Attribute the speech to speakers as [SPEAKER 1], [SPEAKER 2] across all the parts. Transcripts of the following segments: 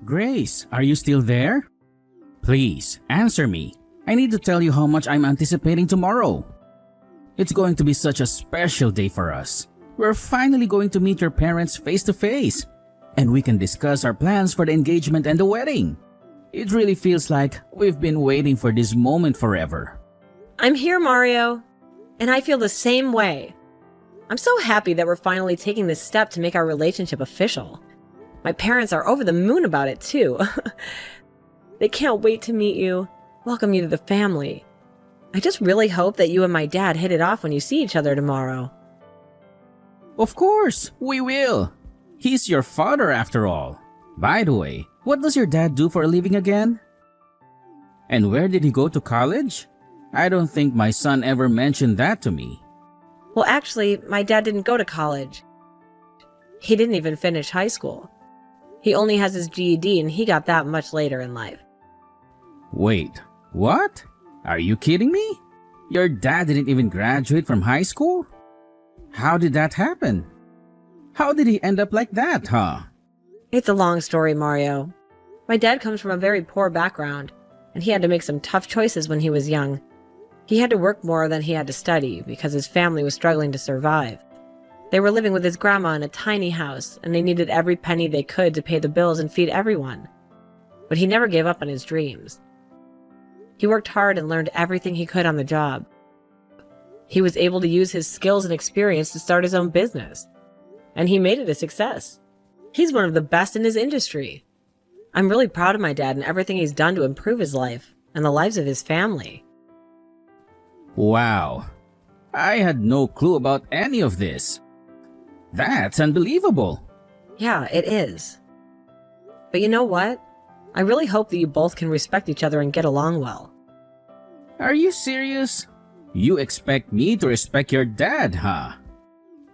[SPEAKER 1] Grace, are you still there? Please, answer me. I need to tell you how much I'm anticipating tomorrow. It's going to be such a special day for us. We're finally going to meet your parents face to face, and we can discuss our plans for the engagement and the wedding. It really feels like we've been waiting for this moment forever.
[SPEAKER 2] I'm here, Mario, and I feel the same way. I'm so happy that we're finally taking this step to make our relationship official. My parents are over the moon about it, too. They can't wait to meet you, welcome you to the family. I just really hope that you and my dad hit it off when you see each other tomorrow.
[SPEAKER 1] Of course, we will. He's your father after all. By the way, what does your dad do for a living again? And where did he go to college? I don't think my son ever mentioned that to me.
[SPEAKER 2] Well, actually, my dad didn't go to college. He didn't even finish high school. He only has his GED, and he got that much later in life.
[SPEAKER 1] Wait, what? Are you kidding me? Your dad didn't even graduate from high school? How did that happen? How did he end up like that, huh?
[SPEAKER 2] It's a long story, Mario. My dad comes from a very poor background, and he had to make some tough choices when he was young. He had to work more than he had to study because his family was struggling to survive. They were living with his grandma in a tiny house, and they needed every penny they could to pay the bills and feed everyone. But he never gave up on his dreams. He worked hard and learned everything he could on the job. He was able to use his skills and experience to start his own business, and he made it a success. He's one of the best in his industry. I'm really proud of my dad and everything he's done to improve his life and the lives of his family.
[SPEAKER 1] Wow, I had no clue about any of this. That's unbelievable.
[SPEAKER 2] Yeah, it is. But you know what? I really hope that you both can respect each other and get along well.
[SPEAKER 1] Are you serious? You expect me to respect your dad, huh?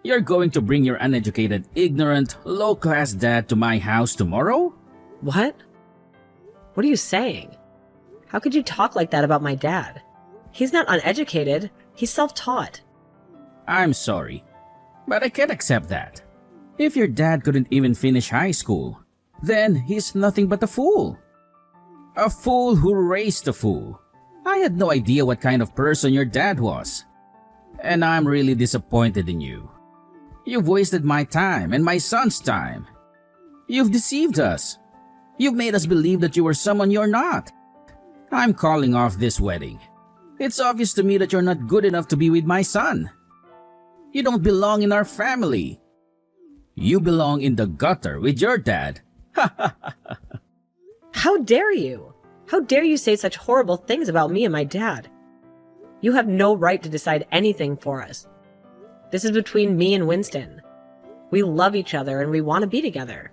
[SPEAKER 1] You're going to bring your uneducated, ignorant, low-class dad to my house tomorrow?
[SPEAKER 2] What? What are you saying? How could you talk like that about my dad? He's not uneducated. He's self-taught.
[SPEAKER 1] I'm sorry, but I can't accept that. If your dad couldn't even finish high school, then he's nothing but a fool. A fool who raised a fool. I had no idea what kind of person your dad was. And I'm really disappointed in you. You've wasted my time and my son's time. You've deceived us. You've made us believe that you were someone you're not. I'm calling off this wedding. It's obvious to me that you're not good enough to be with my son. You don't belong in our family. You belong in the gutter with your dad.
[SPEAKER 2] How dare you? How dare you say such horrible things about me and my dad? You have no right to decide anything for us. This is between me and Winston. We love each other and we want to be together.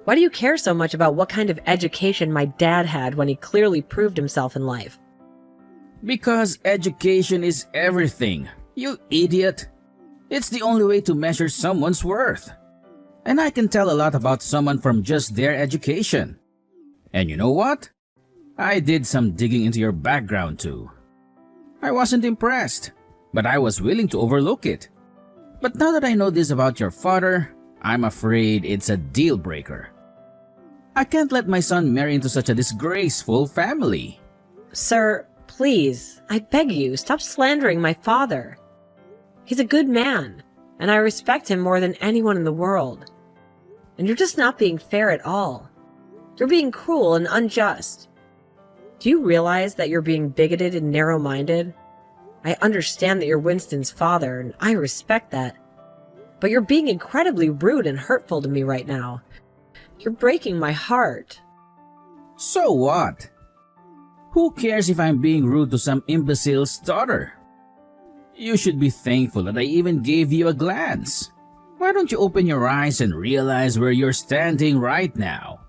[SPEAKER 2] Why do you care so much about what kind of education my dad had when he clearly proved himself in life?
[SPEAKER 1] Because education is everything, you idiot. It's the only way to measure someone's worth. And I can tell a lot about someone from just their education. And you know what? I did some digging into your background too. I wasn't impressed, but I was willing to overlook it. But now that I know this about your father, I'm afraid it's a deal breaker. I can't let my son marry into such a disgraceful family.
[SPEAKER 2] Sir, please, I beg you, stop slandering my father. He's a good man, and I respect him more than anyone in the world. And you're just not being fair at all. You're being cruel and unjust. Do you realize that you're being bigoted and narrow-minded? I understand that you're Winston's father, and I respect that. But you're being incredibly rude and hurtful to me right now. You're breaking my heart.
[SPEAKER 1] So what? Who cares if I'm being rude to some imbecile's daughter? You should be thankful that I even gave you a glance. Why don't you open your eyes and realize where you're standing right now?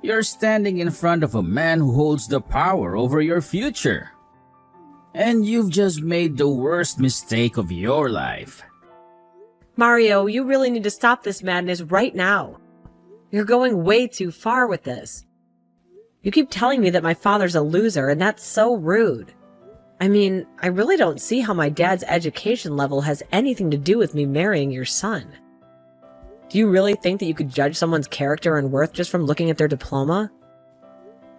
[SPEAKER 1] You're standing in front of a man who holds the power over your future. And you've just made the worst mistake of your life.
[SPEAKER 2] Mario, you really need to stop this madness right now. You're going way too far with this. You keep telling me that my father's a loser, and that's so rude. I mean, I really don't see how my dad's education level has anything to do with me marrying your son. Do you really think that you could judge someone's character and worth just from looking at their diploma?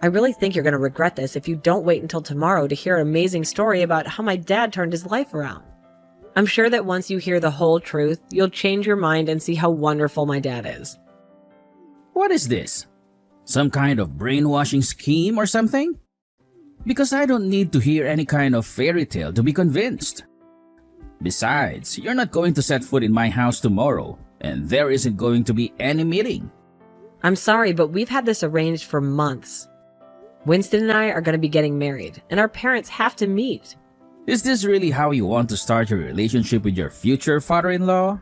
[SPEAKER 2] I really think you're going to regret this if you don't wait until tomorrow to hear an amazing story about how my dad turned his life around. I'm sure that once you hear the whole truth, you'll change your mind and see how wonderful my dad is.
[SPEAKER 1] What is this? Some kind of brainwashing scheme or something? Because I don't need to hear any kind of fairy tale to be convinced. Besides, you're not going to set foot in my house tomorrow, and there isn't going to be any meeting.
[SPEAKER 2] I'm sorry, but we've had this arranged for months. Winston and I are going to be getting married, and our parents have to meet.
[SPEAKER 1] Is this really how you want to start your relationship with your future father-in-law?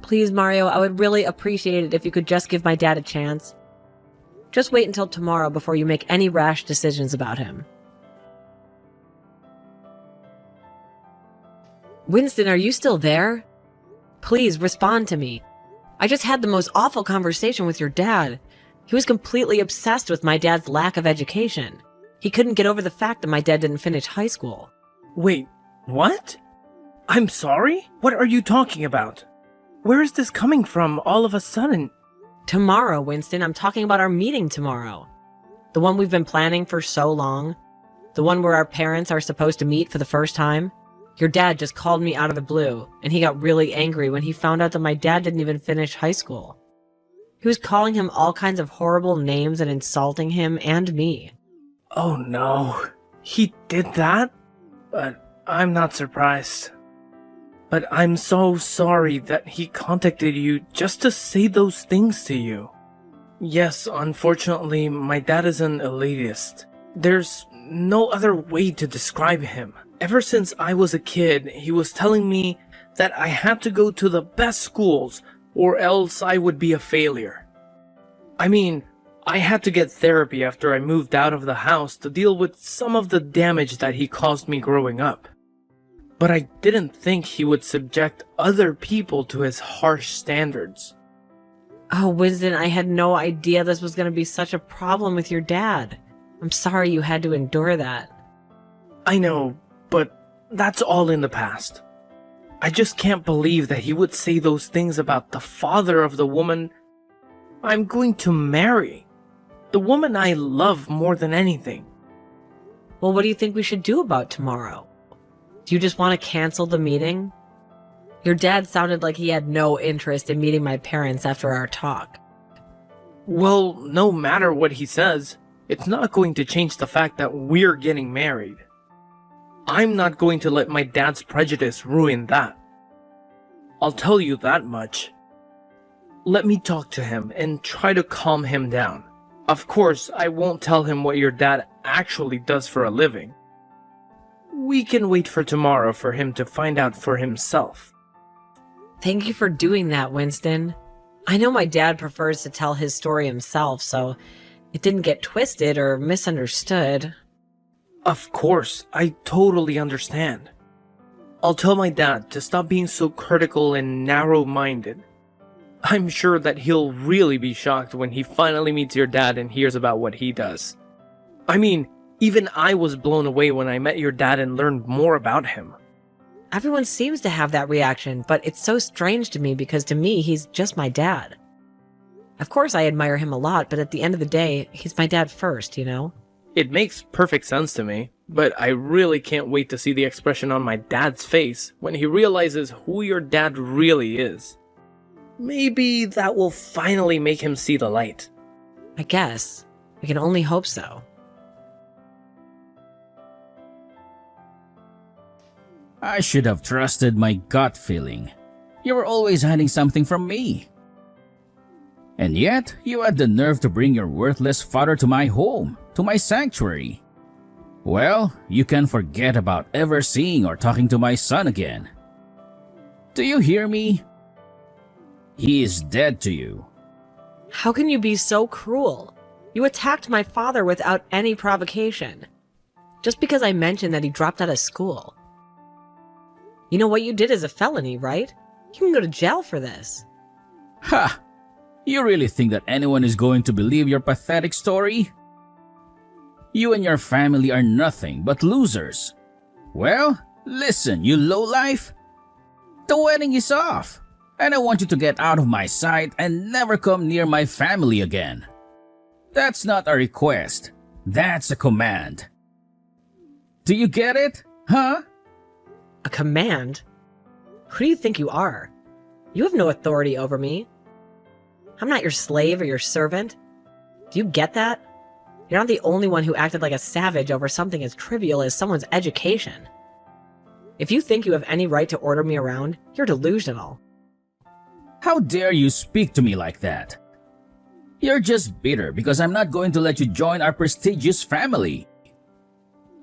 [SPEAKER 2] Please, Mario, I would really appreciate it if you could just give my dad a chance. Just wait until tomorrow before you make any rash decisions about him. Winston, are you still there? Please respond to me. I just had the most awful conversation with your dad. He was completely obsessed with my dad's lack of education. He couldn't get over the fact that my dad didn't finish high school.
[SPEAKER 3] Wait, what? I'm sorry? What are you talking about? Where is this coming from all of a sudden?
[SPEAKER 2] Tomorrow, Winston, I'm talking about our meeting tomorrow. The one we've been planning for so long. The one where our parents are supposed to meet for the first time. Your dad just called me out of the blue, and he got really angry when he found out that my dad didn't even finish high school. He was calling him all kinds of horrible names and insulting him and me.
[SPEAKER 3] Oh no, he did that? But I'm not surprised. But I'm so sorry that he contacted you just to say those things to you. Yes, unfortunately, my dad is an elitist. There's no other way to describe him. Ever since I was a kid, he was telling me that I had to go to the best schools or else I would be a failure. I mean, I had to get therapy after I moved out of the house to deal with some of the damage that he caused me growing up. But I didn't think he would subject other people to his harsh standards.
[SPEAKER 2] Oh, Winston, I had no idea this was going to be such a problem with your dad. I'm sorry you had to endure that.
[SPEAKER 3] I know, but that's all in the past. I just can't believe that he would say those things about the father of the woman I'm going to marry. The woman I love more than anything.
[SPEAKER 2] Well, what do you think we should do about tomorrow? Do you just want to cancel the meeting? Your dad sounded like he had no interest in meeting my parents after our talk.
[SPEAKER 3] Well, no matter what he says, it's not going to change the fact that we're getting married. I'm not going to let my dad's prejudice ruin that. I'll tell you that much. Let me talk to him and try to calm him down. Of course, I won't tell him what your dad actually does for a living. We can wait for tomorrow for him to find out for himself.
[SPEAKER 2] Thank you for doing that, Winston. I know my dad prefers to tell his story himself, so it didn't get twisted or misunderstood.
[SPEAKER 3] Of course, I totally understand. I'll tell my dad to stop being so critical and narrow-minded. I'm sure that he'll really be shocked when he finally meets your dad and hears about what he does. I mean, even I was blown away when I met your dad and learned more about him.
[SPEAKER 2] Everyone seems to have that reaction, but it's so strange to me because to me, he's just my dad. Of course, I admire him a lot, but at the end of the day, he's my dad first, you know?
[SPEAKER 3] It makes perfect sense to me, but I really can't wait to see the expression on my dad's face when he realizes who your dad really is. Maybe that will finally make him see the light.
[SPEAKER 2] I guess. I can only hope so.
[SPEAKER 1] I should have trusted my gut feeling. You were always hiding something from me. And yet, you had the nerve to bring your worthless father to my home, to my sanctuary. Well, you can forget about ever seeing or talking to my son again. Do you hear me? He is dead to you.
[SPEAKER 2] How can you be so cruel? You attacked my father without any provocation. Just because I mentioned that he dropped out of school. You know what you did is a felony, right? You can go to jail for this.
[SPEAKER 1] Ha! You really think that anyone is going to believe your pathetic story? You and your family are nothing but losers. Well, listen, you lowlife. The wedding is off. And I want you to get out of my sight and never come near my family again. That's not a request. That's a command. Do you get it? Huh?
[SPEAKER 2] A command? Who do you think you are? You have no authority over me. I'm not your slave or your servant. Do you get that? You're not the only one who acted like a savage over something as trivial as someone's education. If you think you have any right to order me around, you're delusional.
[SPEAKER 1] How dare you speak to me like that? You're just bitter because I'm not going to let you join our prestigious family.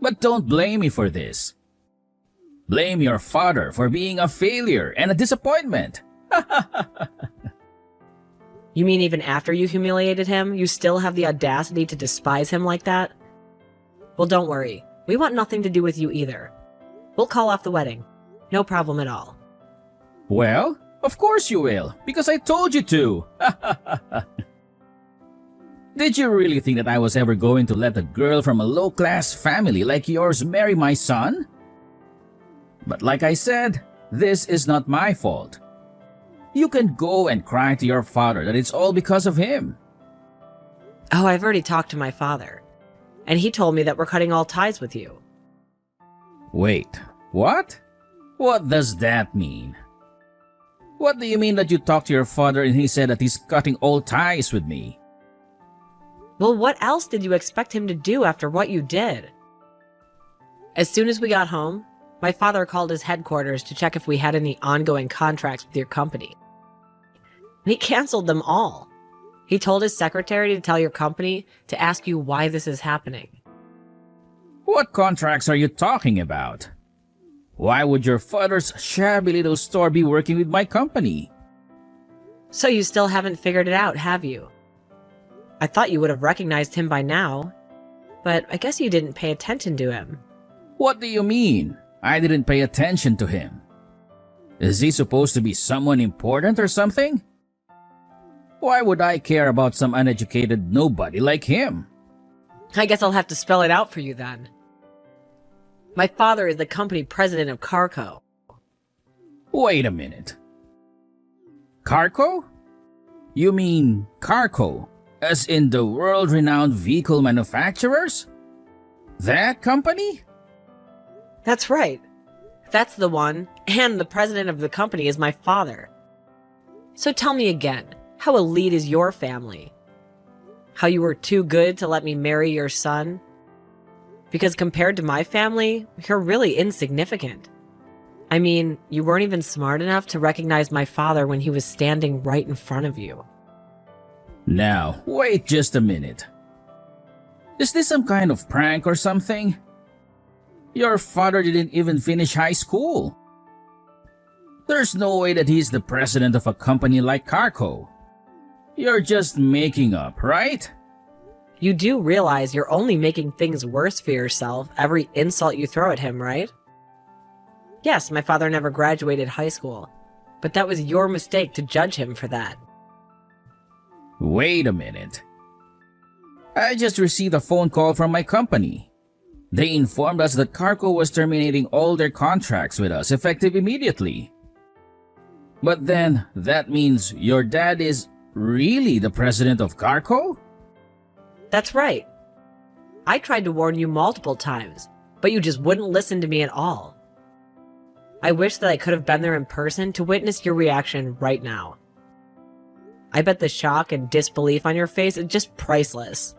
[SPEAKER 1] But don't blame me for this. Blame your father for being a failure and a disappointment.
[SPEAKER 2] You mean even after you humiliated him, you still have the audacity to despise him like that? Well, don't worry. We want nothing to do with you either. We'll call off the wedding. No problem at all.
[SPEAKER 1] Well, of course you will, because I told you to. Did you really think that I was ever going to let a girl from a low-class family like yours marry my son? But like I said, this is not my fault. You can go and cry to your father that it's all because of him.
[SPEAKER 2] Oh, I've already talked to my father. And he told me that we're cutting all ties with you.
[SPEAKER 1] Wait, what? What does that mean? What do you mean that you talked to your father and he said that he's cutting all ties with me?
[SPEAKER 2] Well, what else did you expect him to do after what you did? As soon as we got home, my father called his headquarters to check if we had any ongoing contracts with your company. And he canceled them all. He told his secretary to tell your company to ask you why this is happening.
[SPEAKER 1] What contracts are you talking about? Why would your father's shabby little store be working with my company?
[SPEAKER 2] So you still haven't figured it out, have you? I thought you would have recognized him by now, but I guess you didn't pay attention to him.
[SPEAKER 1] What do you mean? I didn't pay attention to him. Is he supposed to be someone important or something? Why would I care about some uneducated nobody like him?
[SPEAKER 2] I guess I'll have to spell it out for you then. My father is the company president of Carco.
[SPEAKER 1] Wait a minute. Carco? You mean Carco, as in the world-renowned vehicle manufacturers? That company?
[SPEAKER 2] That's right. That's the one, and the president of the company is my father. So tell me again, how elite is your family? How you were too good to let me marry your son? Because compared to my family, you're really insignificant. I mean, you weren't even smart enough to recognize my father when he was standing right in front of you.
[SPEAKER 1] Now, wait just a minute. Is this some kind of prank or something? Your father didn't even finish high school. There's no way that he's the president of a company like Carco. You're just making up, right?
[SPEAKER 2] You do realize you're only making things worse for yourself every insult you throw at him, right? Yes, my father never graduated high school, but that was your mistake to judge him for that.
[SPEAKER 1] Wait a minute. I just received a phone call from my company. They informed us that Carco was terminating all their contracts with us effective immediately. But then, that means your dad is really the president of Carco?
[SPEAKER 2] That's right. I tried to warn you multiple times, but you just wouldn't listen to me at all. I wish that I could have been there in person to witness your reaction right now. I bet the shock and disbelief on your face is just priceless.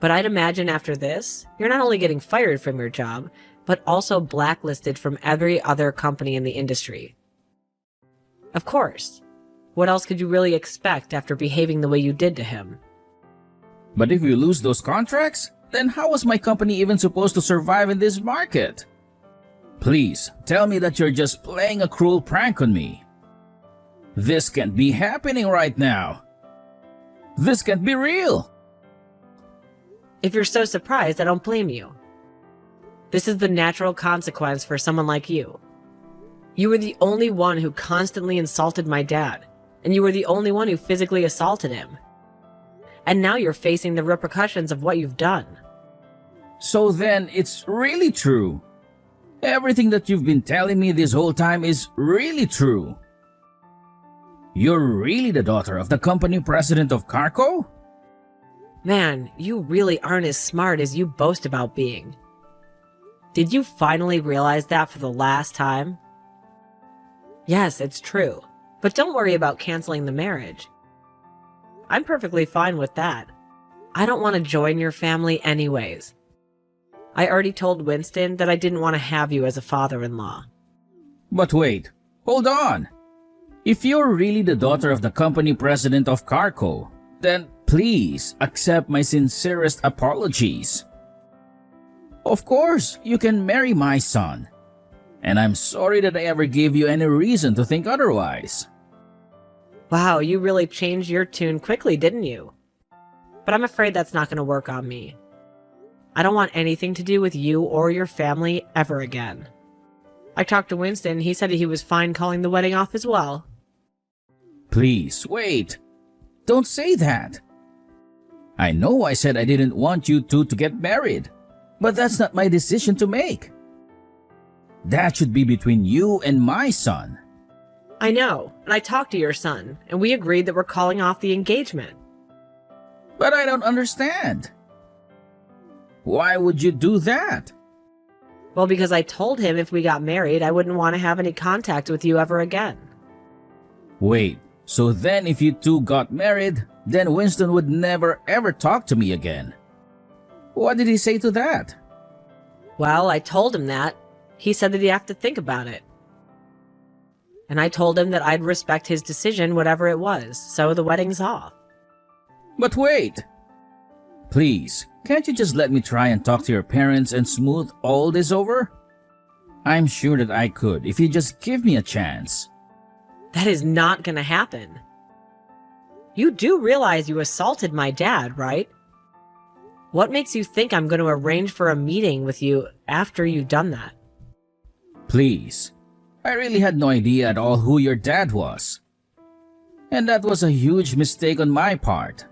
[SPEAKER 2] But I'd imagine after this, you're not only getting fired from your job, but also blacklisted from every other company in the industry. Of course. What else could you really expect after behaving the way you did to him?
[SPEAKER 1] But if we lose those contracts, then how was my company even supposed to survive in this market? Please, tell me that you're just playing a cruel prank on me. This can't be happening right now. This can't be real.
[SPEAKER 2] If you're so surprised, I don't blame you. This is the natural consequence for someone like you. You were the only one who constantly insulted my dad, and you were the only one who physically assaulted him. And now you're facing the repercussions of what you've done.
[SPEAKER 1] So then, it's really true. Everything that you've been telling me this whole time is really true. You're really the daughter of the company president of Carco?
[SPEAKER 2] Man, you really aren't as smart as you boast about being. Did you finally realize that for the last time? Yes, it's true. But don't worry about canceling the marriage. I'm perfectly fine with that. I don't want to join your family anyways. I already told Winston that I didn't want to have you as a father-in-law.
[SPEAKER 1] But wait, hold on. If you're really the daughter of the company president of Carco, then please accept my sincerest apologies. Of course, you can marry my son. And I'm sorry that I ever gave you any reason to think otherwise.
[SPEAKER 2] Wow, you really changed your tune quickly, didn't you? But I'm afraid that's not going to work on me. I don't want anything to do with you or your family ever again. I talked to Winston, he said he was fine calling the wedding off as well.
[SPEAKER 1] Please, wait. Don't say that. I know I said I didn't want you two to get married, but that's not my decision to make. That should be between you and my son.
[SPEAKER 2] I know, and I talked to your son, and we agreed that we're calling off the engagement.
[SPEAKER 1] But I don't understand. Why would you do that?
[SPEAKER 2] Well, because I told him if we got married, I wouldn't want to have any contact with you ever again.
[SPEAKER 1] Wait, so then if you two got married, then Winston would never ever talk to me again. What did he say to that?
[SPEAKER 2] Well, I told him that. He said that he'd have to think about it. And I told him that I'd respect his decision, whatever it was, so the wedding's off.
[SPEAKER 1] But wait! Please, can't you just let me try and talk to your parents and smooth all this over? I'm sure that I could if you just give me a chance.
[SPEAKER 2] That is not gonna happen. You do realize you assaulted my dad, right? What makes you think I'm going to arrange for a meeting with you after you've done that?
[SPEAKER 1] Please, I really had no idea at all who your dad was. And that was a huge mistake on my part.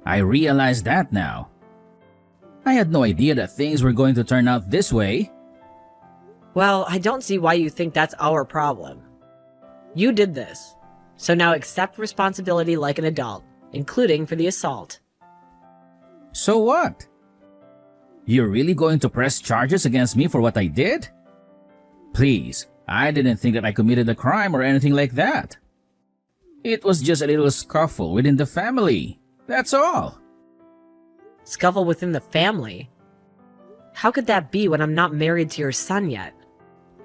[SPEAKER 1] I realize that now. I had no idea that things were going to turn out this way.
[SPEAKER 2] Well, I don't see why you think that's our problem. You did this, so now accept responsibility like an adult, including for the assault.
[SPEAKER 1] So what? You're really going to press charges against me for what I did? Please, I didn't think that I committed a crime or anything like that. It was just a little scuffle within the family. That's all.
[SPEAKER 2] Scuffle within the family? How could that be when I'm not married to your son yet?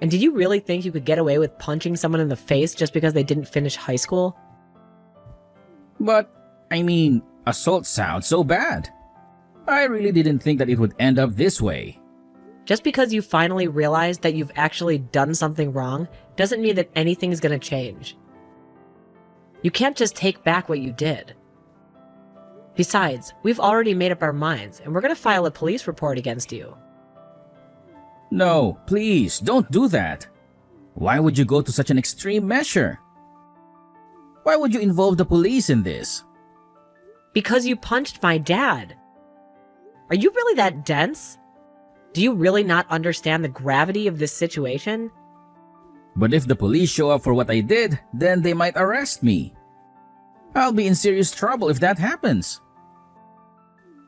[SPEAKER 2] And did you really think you could get away with punching someone in the face just because they didn't finish high school?
[SPEAKER 1] But, I mean, assault sounds so bad. I really didn't think that it would end up this way.
[SPEAKER 2] Just because you finally realized that you've actually done something wrong doesn't mean that anything's gonna change. You can't just take back what you did. Besides, we've already made up our minds, and we're gonna file a police report against you.
[SPEAKER 1] No, please, don't do that. Why would you go to such an extreme measure? Why would you involve the police in this?
[SPEAKER 2] Because you punched my dad. Are you really that dense? Do you really not understand the gravity of this situation?
[SPEAKER 1] But if the police show up for what I did, then they might arrest me. I'll be in serious trouble if that happens.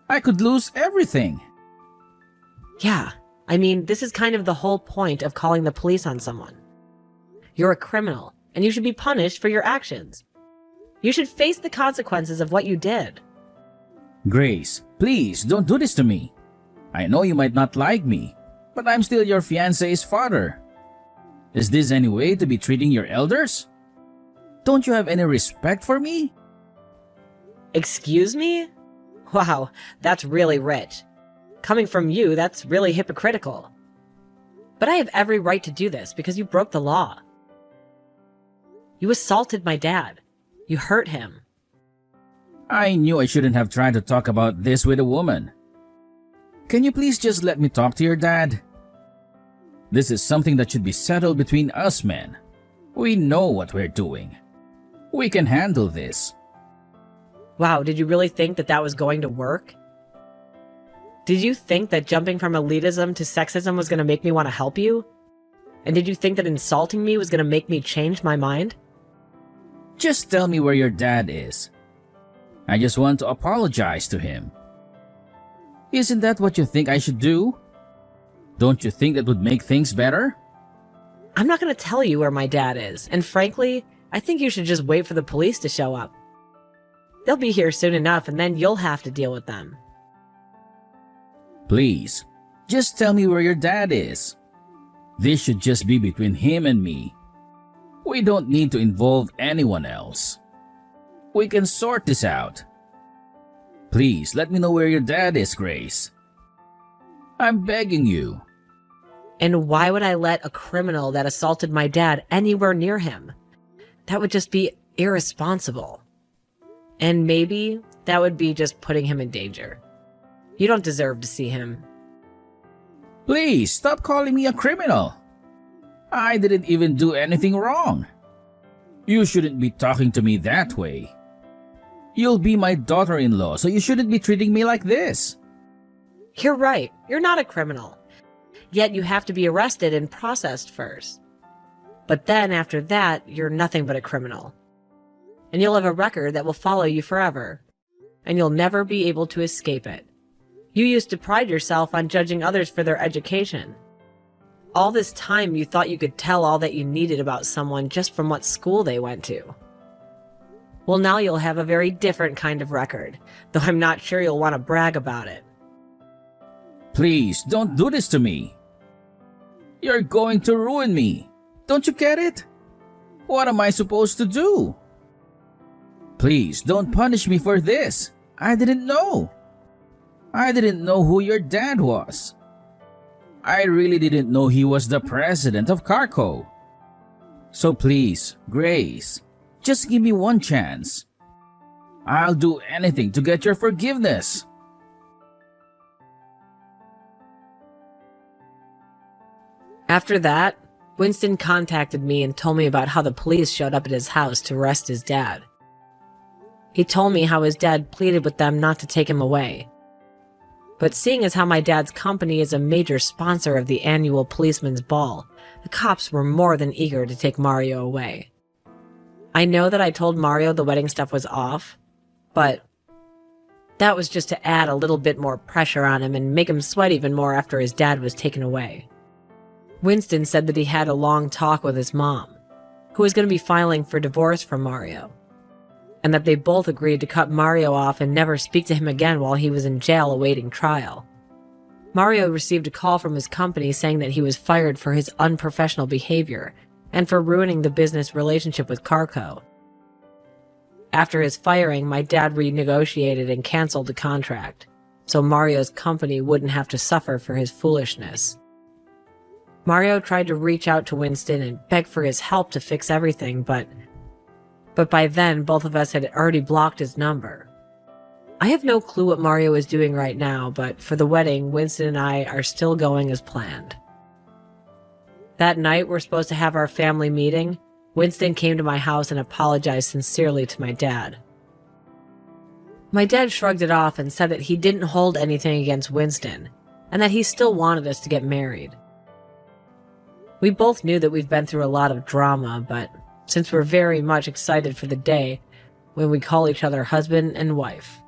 [SPEAKER 1] I could lose everything.
[SPEAKER 2] Yeah, I mean, this is kind of the whole point of calling the police on someone. You're a criminal, and you should be punished for your actions. You should face the consequences of what you did.
[SPEAKER 1] Grace, please don't do this to me. I know you might not like me, but I'm still your fiancé's father. Is this any way to be treating your elders? Don't you have any respect for me?
[SPEAKER 2] Excuse me? Wow, that's really rich. Coming from you, that's really hypocritical. But I have every right to do this because you broke the law. You assaulted my dad. You hurt him.
[SPEAKER 1] I knew I shouldn't have tried to talk about this with a woman. Can you please just let me talk to your dad? This is something that should be settled between us men. We know what we're doing. We can handle this.
[SPEAKER 2] Wow, did you really think that that was going to work? Did you think that jumping from elitism to sexism was going to make me want to help you? And did you think that insulting me was going to make me change my mind?
[SPEAKER 1] Just tell me where your dad is. I just want to apologize to him. Isn't that what you think I should do? Don't you think that would make things better?
[SPEAKER 2] I'm not going to tell you where my dad is, and frankly, I think you should just wait for the police to show up. They'll be here soon enough, and then you'll have to deal with them.
[SPEAKER 1] Please, just tell me where your dad is. This should just be between him and me. We don't need to involve anyone else. We can sort this out. Please, let me know where your dad is, Grace. I'm begging you.
[SPEAKER 2] And why would I let a criminal that assaulted my dad anywhere near him? That would just be irresponsible. And maybe that would be just putting him in danger. You don't deserve to see him.
[SPEAKER 1] Please, stop calling me a criminal. I didn't even do anything wrong. You shouldn't be talking to me that way. You'll be my daughter-in-law, so you shouldn't be treating me like this.
[SPEAKER 2] You're right. You're not a criminal. Yet you have to be arrested and processed first. But then after that, you're nothing but a criminal. And you'll have a record that will follow you forever. And you'll never be able to escape it. You used to pride yourself on judging others for their education. All this time you thought you could tell all that you needed about someone just from what school they went to. Well, now you'll have a very different kind of record, though I'm not sure you'll want to brag about it.
[SPEAKER 1] Please, don't do this to me. You're going to ruin me. Don't you get it? What am I supposed to do? Please, don't punish me for this. I didn't know. I didn't know who your dad was. I really didn't know he was the president of Carco. So please, Grace, just give me one chance. I'll do anything to get your forgiveness.
[SPEAKER 2] After that, Winston contacted me and told me about how the police showed up at his house to arrest his dad. He told me how his dad pleaded with them not to take him away. But seeing as how my dad's company is a major sponsor of the annual policeman's ball, the cops were more than eager to take Mario away. I know that I told Mario the wedding stuff was off, but that was just to add a little bit more pressure on him and make him sweat even more after his dad was taken away. Winston said that he had a long talk with his mom, who was going to be filing for divorce from Mario, and that they both agreed to cut Mario off and never speak to him again while he was in jail awaiting trial. Mario received a call from his company saying that he was fired for his unprofessional behavior and for ruining the business relationship with Carco. After his firing, my dad renegotiated and canceled the contract, so Mario's company wouldn't have to suffer for his foolishness. Mario tried to reach out to Winston and beg for his help to fix everything, but by then both of us had already blocked his number. I have no clue what Mario is doing right now, but for the wedding, Winston and I are still going as planned. That night we're supposed to have our family meeting. Winston came to my house and apologized sincerely to my dad. My dad shrugged it off and said that he didn't hold anything against Winston, and that he still wanted us to get married. We both knew that we've been through a lot of drama, but since we're very much excited for the day when we call each other husband and wife.